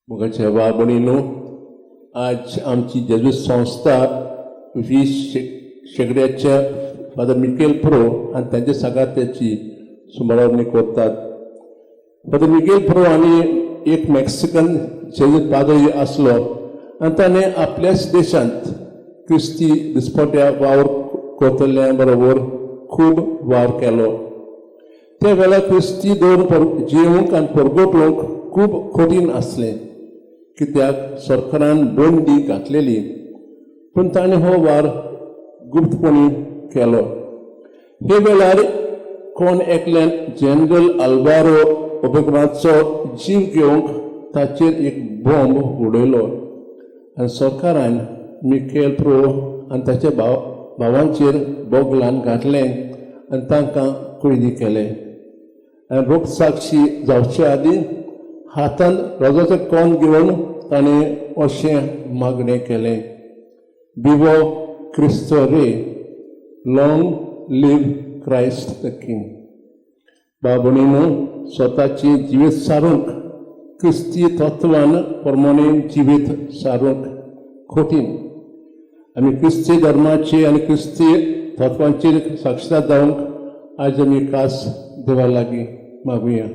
मुगाच्या बाबणीनो आज आमची जेजूत संस्था 20 शेगड्याच्या फादर मिकेल प्रो आणि त्यांच्या सगात्याची सुमारवणी करतात. फादर मिकेल प्रो आणि एक मेक्सिकन जेजूत पादरी असलो आणि त्याने आपल्याच देशांत क्रिस्ती दिसपट्या वावर करतल्या बरोबर खूब वावर केलो. त्या वेळा क्रिस्ती दोन जेवंक आणि परगोटवंक खूब कठीण असलें कित्याक सरकारान बंदी घातलेली, पूण ताणें हो वार गुप्तपणी केलो. हे वेळार कोण एकल्यान जनरल आल्वारो ओबेगाचो जीव घेवंक ताचेर एक बॉम्ब उडयलो आनी सरकारान मिकेल प्रो आनी ताच्या भावांचेर बोगलान घातलें आनी तांकां कैदी केले. आनी रोख साक्षी जावचे आदीं हातान रोजाचें कोण घेवन ताणें अशें मागणें केलें, विवो क्रिस्तो रे, long live Christ the king. बाबणीनो स्वताची जिवीत सारूंक क्रिस्ती तत्वान प्रमाणे जिवीत सारूंक कठीण. आमी क्रिस्ती धर्माचे आनी क्रिस्ती तत्वांचेर साक्षीदार जावंक आज आमी खास देवा लागीं मागुया.